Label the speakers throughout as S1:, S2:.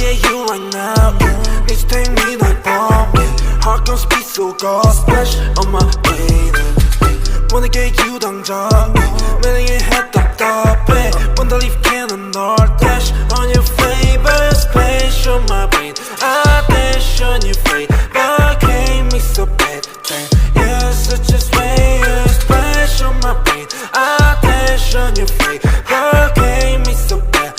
S1: get you right now. Need to take me like bomb. Heart gon' speed so go splash on my baby. Wanna get you 당장 매일 head 답답해. Wanna leave cannon or dash on your favorite space on my brain. I dash on your face, but can't me so bad. You're such a way, you splash on my brain. I dash on your face, but can't me so bad.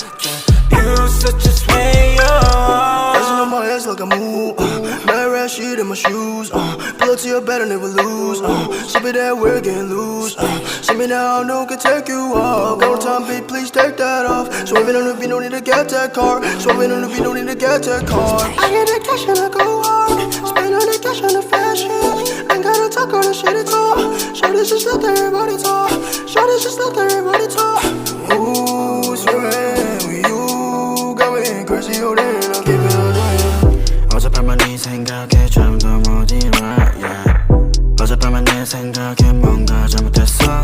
S1: You're such a way,
S2: dancing on my ass like a move. Night red shit in my shoes. Pull up to your bed and never lose. Ship it that we're getting loose. See me now, no can take you off. Go time, babe, please take that off. Swerving on the beat, no need to get that car. Swerving on the beat, no need to get that car. I get that cash and I go hard. Spend all the cash on the fashion. Ain't gotta talk all the shit it's all. Shorty's just let everybody talk. Shorty's just let everybody talk. Ooh, swearing with you. Going crazy, oh then I'll keep it on you.
S3: 어젯밤만 네 생각에 잠도 못 일어 yeah. 어젯밤만 내 생각에 뭔가 잘못됐어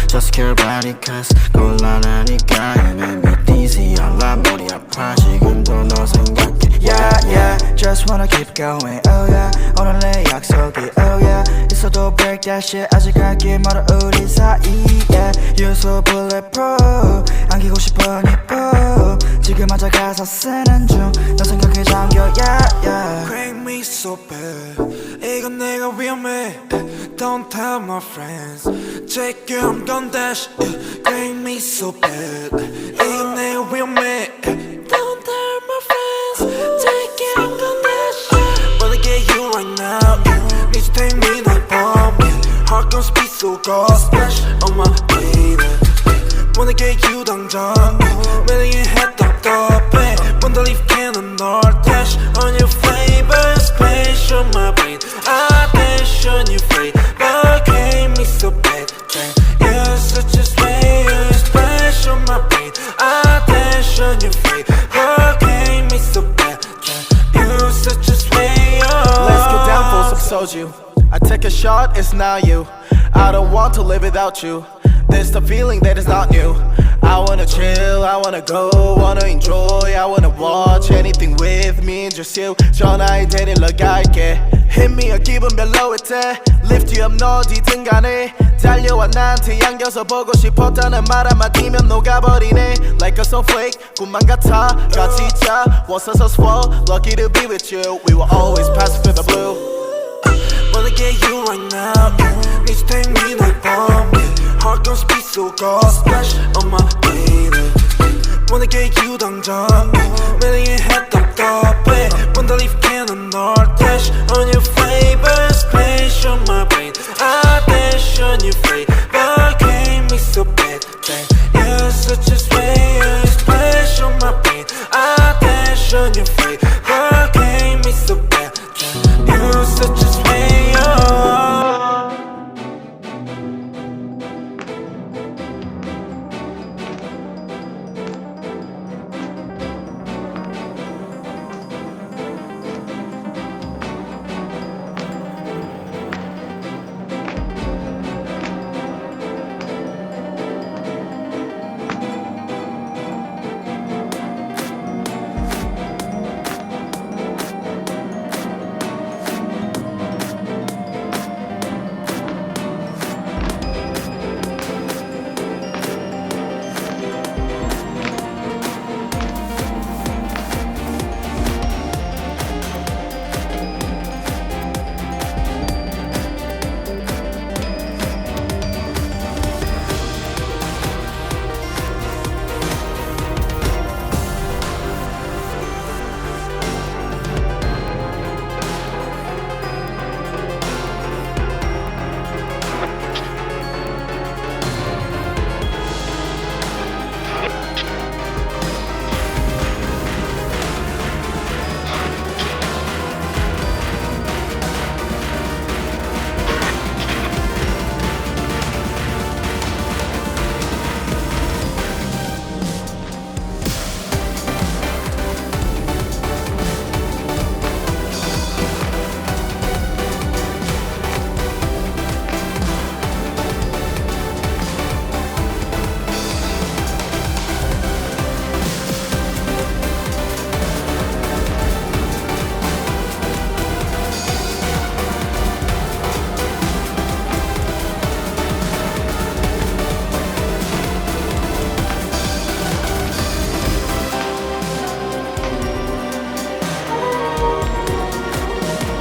S3: Just care about it cause 곤란하니까 You make me dizzy 알라 머리 아파 지금도 너 생각해 Yeah yeah Just wanna keep going Oh yeah 오늘 내 약속이 Oh yeah 있어도 break that shit 아직 갈 길 멀어 우리 사이에 You're so bulletproof 안기고 싶어 네 뽀 지금 앉아 가사 쓰는 중 너 생각에 잠겨 yeah yeah
S1: Crank me so bad 이건 내가 위험해 Don't tell my friends Check you I'm gon' dash Crank me so bad 이건 내가 위험해 Don't tell my friends Check you I'm gon' dash Wanna get you right now Need to take me like bomb Heart gon' speed so go splash on my baby Wanna get you 당장 매일 head 답답해 Wanna leave cannon or dash on your favorite space on my brain I dash on your face but can't me so bad You're such a way, you splash on my brain I dash on your face but can't me so bad You're such a way,
S2: Let's get down for some soju. I take a shot, it's not you. I don't want to live without you. There's the feeling that is not new. I wanna chill, I wanna go, wanna enjoy, I wanna watch anything with me, just you. 전화에 데리러 갈게. Hit me a 기분 별로일 때 Lift you up 너 어디든 간에 달려와 나한테 안겨서 보고 싶었다는 말 한마디면 녹아버리네 Like a snowflake 꿈만 같아 같이 자 Was so swell, lucky to be with you We will always pass through the blue
S1: Wanna get you right now Need to take me like bomb Heart gon' speed so go splash on my baby Wanna get you 당장 매일 head 답답해 Wanna leave